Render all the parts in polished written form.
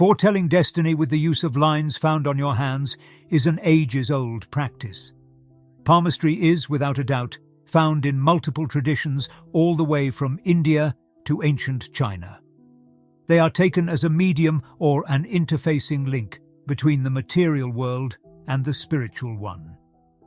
Foretelling destiny with the use of lines found on your hands is an ages-old practice. Palmistry is, without a doubt, found in multiple traditions all the way from India to ancient China. They are taken as a medium or an interfacing link between the material world and the spiritual one.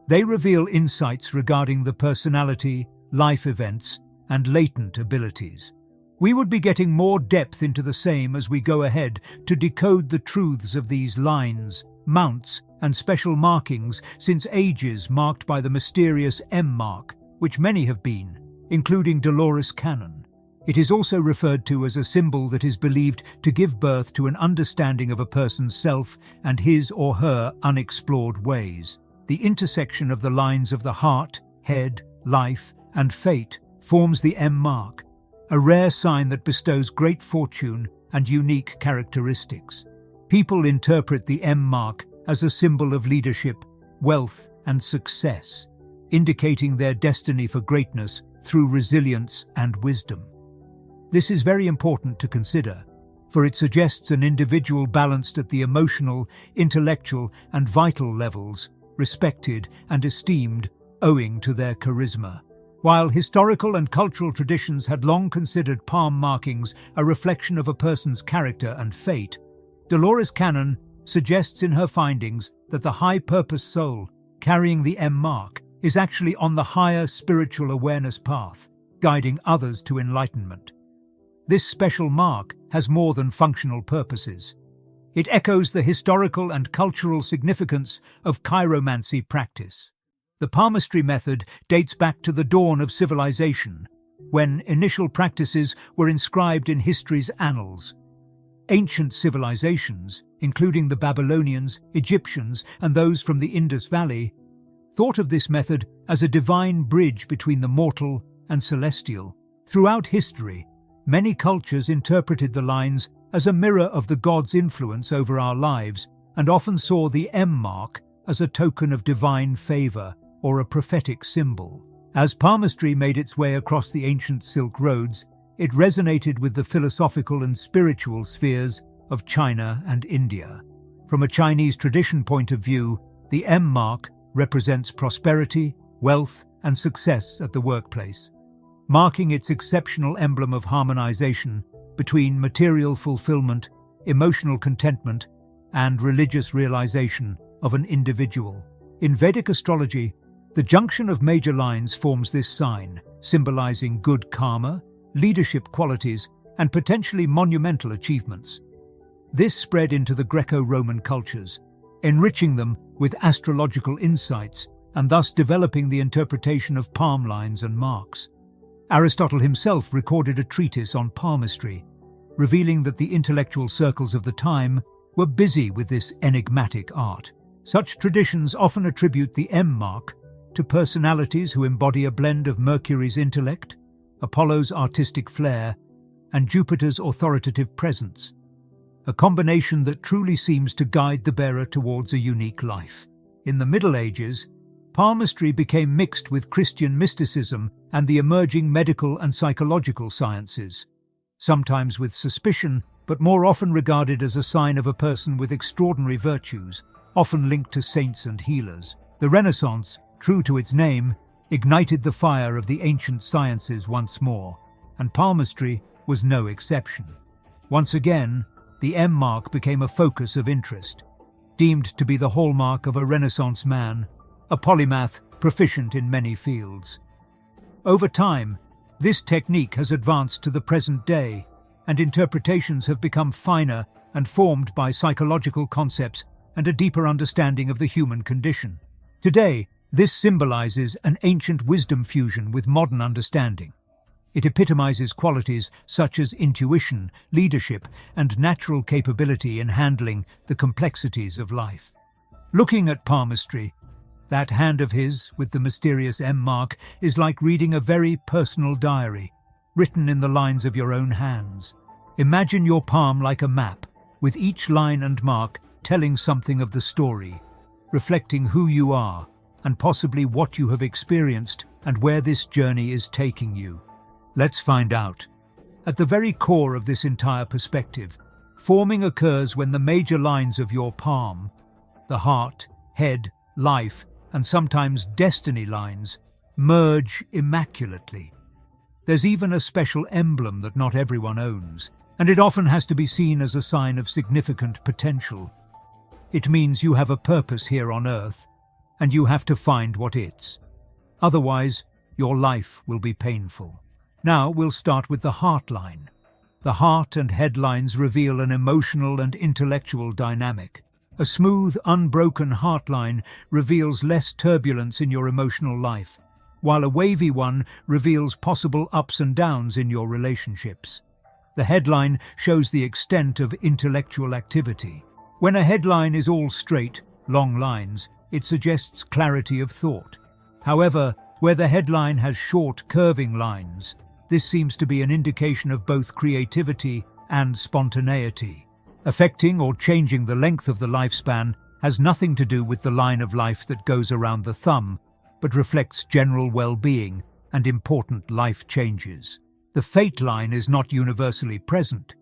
They reveal insights regarding the personality, life events, and latent abilities. We would be getting more depth into the same as we go ahead to decode the truths of these lines, mounts, and special markings since ages marked by the mysterious M mark, which many have been, including Dolores Cannon. It is also referred to as a symbol that is believed to give birth to an understanding of a person's self and his or her unexplored ways. The intersection of the lines of the heart, head, life, and fate forms the M mark, a rare sign that bestows great fortune and unique characteristics. People interpret the M mark as a symbol of leadership, wealth, and success, indicating their destiny for greatness through resilience and wisdom. This is very important to consider, for it suggests an individual balanced at the emotional, intellectual, and vital levels, respected and esteemed owing to their charisma. While historical and cultural traditions had long considered palm markings a reflection of a person's character and fate, Dolores Cannon suggests in her findings that the high-purpose soul carrying the M mark is actually on the higher spiritual awareness path, guiding others to enlightenment. This special mark has more than functional purposes. It echoes the historical and cultural significance of chiromancy practice. The palmistry method dates back to the dawn of civilization, when initial practices were inscribed in history's annals. Ancient civilizations, including the Babylonians, Egyptians, and those from the Indus Valley, thought of this method as a divine bridge between the mortal and celestial. Throughout history, many cultures interpreted the lines as a mirror of the gods' influence over our lives and often saw the M mark as a token of divine favor or a prophetic symbol. As palmistry made its way across the ancient Silk Roads, it resonated with the philosophical and spiritual spheres of China and India. From a Chinese tradition point of view, the M mark represents prosperity, wealth, and success at the workplace, marking its exceptional emblem of harmonization between material fulfillment, emotional contentment, and religious realization of an individual. In Vedic astrology, the junction of major lines forms this sign, symbolizing good karma, leadership qualities, and potentially monumental achievements. This spread into the Greco-Roman cultures, enriching them with astrological insights and thus developing the interpretation of palm lines and marks. Aristotle himself recorded a treatise on palmistry, revealing that the intellectual circles of the time were busy with this enigmatic art. Such traditions often attribute the M mark to personalities who embody a blend of Mercury's intellect, Apollo's artistic flair, and Jupiter's authoritative presence, a combination that truly seems to guide the bearer towards a unique life. In the Middle Ages, palmistry became mixed with Christian mysticism and the emerging medical and psychological sciences, sometimes with suspicion, but more often regarded as a sign of a person with extraordinary virtues, often linked to saints and healers. The Renaissance, true to its name, ignited the fire of the ancient sciences once more, and palmistry was no exception. Once again, the M mark became a focus of interest, deemed to be the hallmark of a Renaissance man, a polymath proficient in many fields. Over time, this technique has advanced to the present day, and interpretations have become finer and formed by psychological concepts and a deeper understanding of the human condition. Today, this symbolizes an ancient wisdom fusion with modern understanding. It epitomizes qualities such as intuition, leadership, and natural capability in handling the complexities of life. Looking at palmistry, that hand of his with the mysterious M mark is like reading a very personal diary, written in the lines of your own hands. Imagine your palm like a map, with each line and mark telling something of the story, reflecting who you are, and possibly what you have experienced and where this journey is taking you. Let's find out. At the very core of this entire perspective, Forming occurs when the major lines of your palm, the heart, head, life, and sometimes destiny lines, merge immaculately. There's even a special emblem that not everyone owns, and it often has to be seen as a sign of significant potential. It means you have a purpose here on Earth, and you have to find what it's. Otherwise, your life will be painful. Now we'll start with the heart line. The heart and head lines reveal an emotional and intellectual dynamic. A smooth, unbroken heart line reveals less turbulence in your emotional life, while a wavy one reveals possible ups and downs in your relationships. The headline shows the extent of intellectual activity. When a headline is all straight, long lines, it suggests clarity of thought. However, where the headline has short, curving lines, this seems to be an indication of both creativity and spontaneity. Affecting or changing the length of the lifespan has nothing to do with the line of life that goes around the thumb, but reflects general well-being and important life changes. The fate line is not universally present,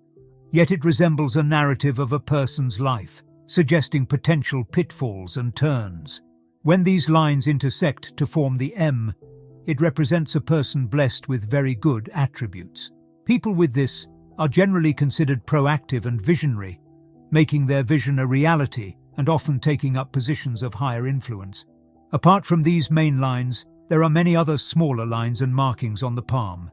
yet it resembles a narrative of a person's life, suggesting potential pitfalls and turns. When these lines intersect to form the M, it represents a person blessed with very good attributes. People with this are generally considered proactive and visionary, making their vision a reality and often taking up positions of higher influence. Apart from these main lines, there are many other smaller lines and markings on the palm.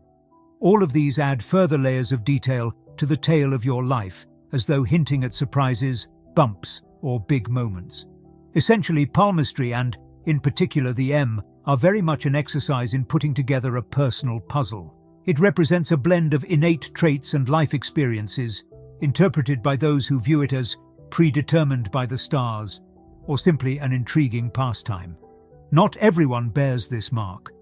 All of these add further layers of detail to the tale of your life, as though hinting at surprises, bumps, or big moments. Essentially, palmistry and, in particular the M, are very much an exercise in putting together a personal puzzle. It represents a blend of innate traits and life experiences, interpreted by those who view it as predetermined by the stars, or simply an intriguing pastime. Not everyone bears this mark,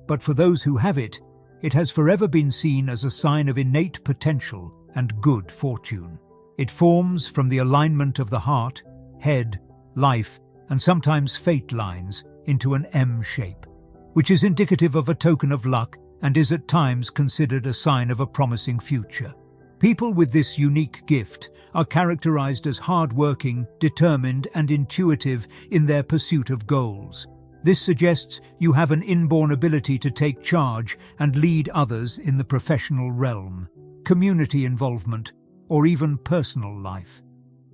but for those who have it, it has forever been seen as a sign of innate potential and good fortune. It forms from the alignment of the heart, head, life, and sometimes fate lines into an M shape, which is indicative of a token of luck and is at times considered a sign of a promising future. People with this unique gift are characterized as hard-working, determined, and intuitive in their pursuit of goals. This suggests you have an inborn ability to take charge and lead others in the professional realm, community involvement, or even personal life.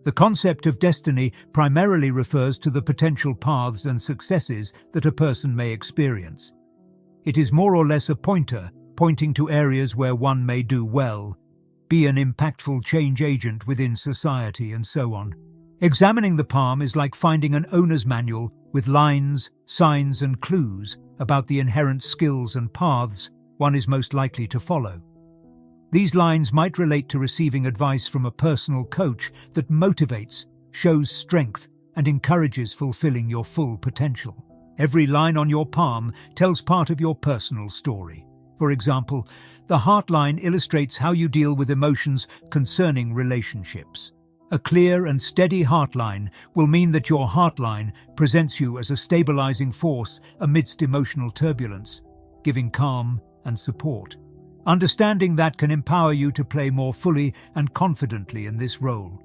The concept of destiny primarily refers to the potential paths and successes that a person may experience. It is more or less a pointer, pointing to areas where one may do well, be an impactful change agent within society, and so on. Examining the palm is like finding an owner's manual with lines, signs, and clues about the inherent skills and paths one is most likely to follow. These lines might relate to receiving advice from a personal coach that motivates, shows strength, and encourages fulfilling your full potential. Every line on your palm tells part of your personal story. For example, the heart line illustrates how you deal with emotions concerning relationships. A clear and steady heart line will mean that your heart line presents you as a stabilizing force amidst emotional turbulence, giving calm and support. Understanding that can empower you to play more fully and confidently in this role,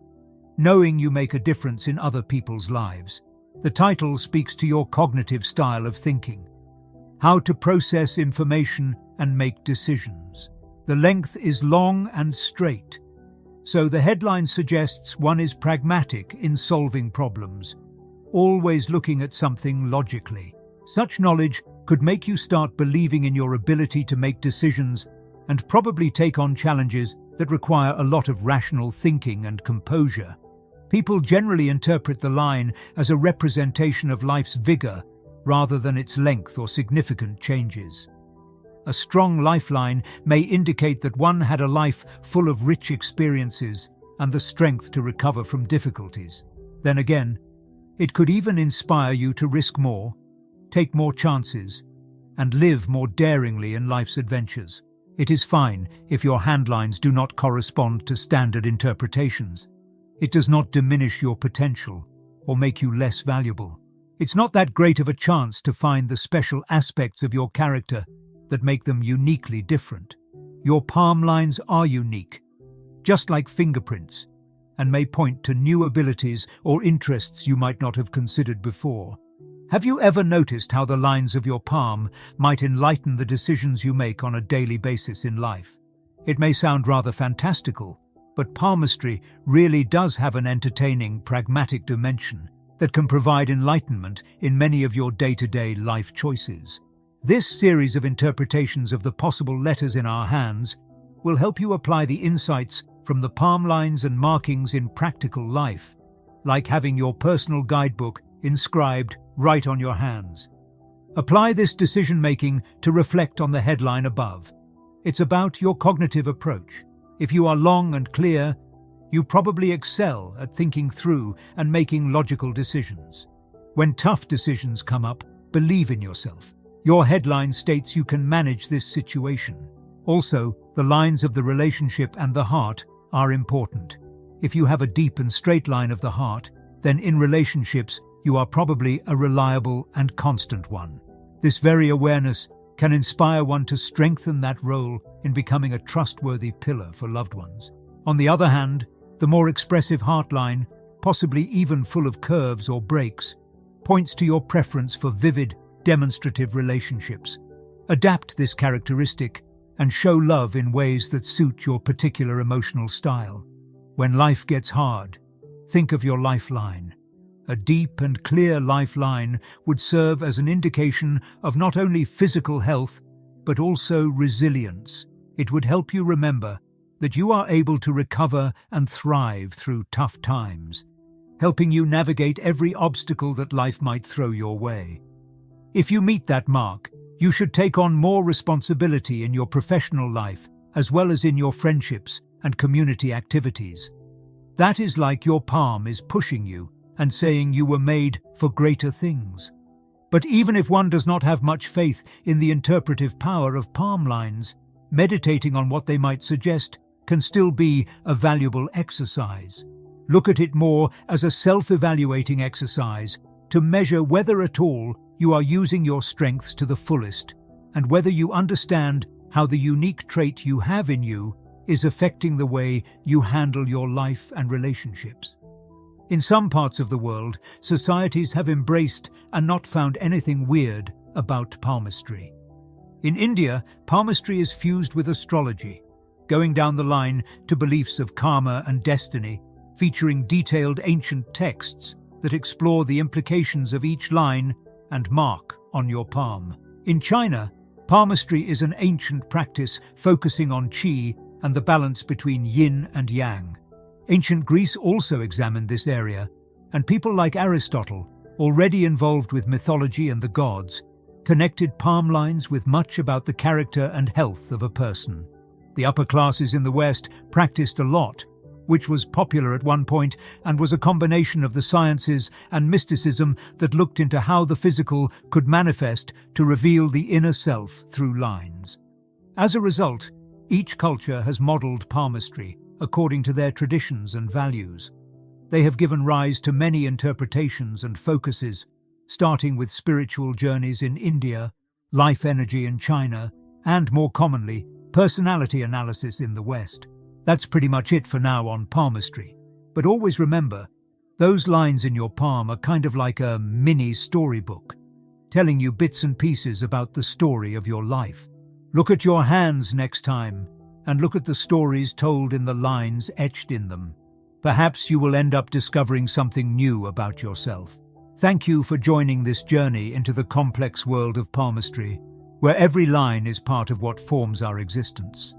knowing you make a difference in other people's lives. The title speaks to your cognitive style of thinking, how to process information and make decisions. The length is long and straight, so the headline suggests one is pragmatic in solving problems, always looking at something logically. Such knowledge could make you start believing in your ability to make decisions and probably take on challenges that require a lot of rational thinking and composure. People generally interpret the line as a representation of life's vigor rather than its length or significant changes. A strong lifeline may indicate that one had a life full of rich experiences and the strength to recover from difficulties. Then again, it could even inspire you to risk more, take more chances, and live more daringly in life's adventures. It is fine if your handlines do not correspond to standard interpretations. It does not diminish your potential or make you less valuable. It's not that great of a chance to find the special aspects of your character that make them uniquely different. Your palm lines are unique, just like fingerprints, and may point to new abilities or interests you might not have considered before. Have you ever noticed how the lines of your palm might enlighten the decisions you make on a daily basis in life? It may sound rather fantastical, but palmistry really does have an entertaining, pragmatic dimension that can provide enlightenment in many of your day-to-day life choices. This series of interpretations of the possible letters in our hands will help you apply the insights from the palm lines and markings in practical life, like having your personal guidebook inscribed right on your hands. Apply this decision-making to reflect on the headline above. It's about your cognitive approach. If you are long and clear, you probably excel at thinking through and making logical decisions. When tough decisions come up, believe in yourself. Your headline states you can manage this situation. Also, the lines of the relationship and the heart are important. If you have a deep and straight line of the heart, then in relationships, you are probably a reliable and constant one. This very awareness can inspire one to strengthen that role in becoming a trustworthy pillar for loved ones. On the other hand, the more expressive heart line, possibly even full of curves or breaks, points to your preference for vivid, demonstrative relationships. Adapt this characteristic and show love in ways that suit your particular emotional style. When life gets hard, think of your lifeline. A deep and clear lifeline would serve as an indication of not only physical health, but also resilience. It would help you remember that you are able to recover and thrive through tough times, helping you navigate every obstacle that life might throw your way. If you meet that mark, you should take on more responsibility in your professional life, as well as in your friendships and community activities. That is like your palm is pushing you and saying you were made for greater things. But even if one does not have much faith in the interpretive power of palm lines, meditating on what they might suggest can still be a valuable exercise. Look at it more as a self-evaluating exercise to measure whether at all you are using your strengths to the fullest and whether you understand how the unique trait you have in you is affecting the way you handle your life and relationships. In some parts of the world, societies have embraced and not found anything weird about palmistry. In India, palmistry is fused with astrology, going down the line to beliefs of karma and destiny, featuring detailed ancient texts that explore the implications of each line and mark on your palm. In China, palmistry is an ancient practice focusing on qi and the balance between yin and yang. Ancient Greece also examined this area, and people like Aristotle, already involved with mythology and the gods, connected palm lines with much about the character and health of a person. The upper classes in the West practiced a lot, which was popular at one point and was a combination of the sciences and mysticism that looked into how the physical could manifest to reveal the inner self through lines. As a result, each culture has modeled palmistry according to their traditions and values. They have given rise to many interpretations and focuses, starting with spiritual journeys in India, life energy in China, and more commonly, personality analysis in the West. That's pretty much it for now on palmistry. But always remember, those lines in your palm are kind of like a mini storybook, telling you bits and pieces about the story of your life. Look at your hands next time, and look at the stories told in the lines etched in them. Perhaps you will end up discovering something new about yourself. Thank you for joining this journey into the complex world of palmistry, where every line is part of what forms our existence.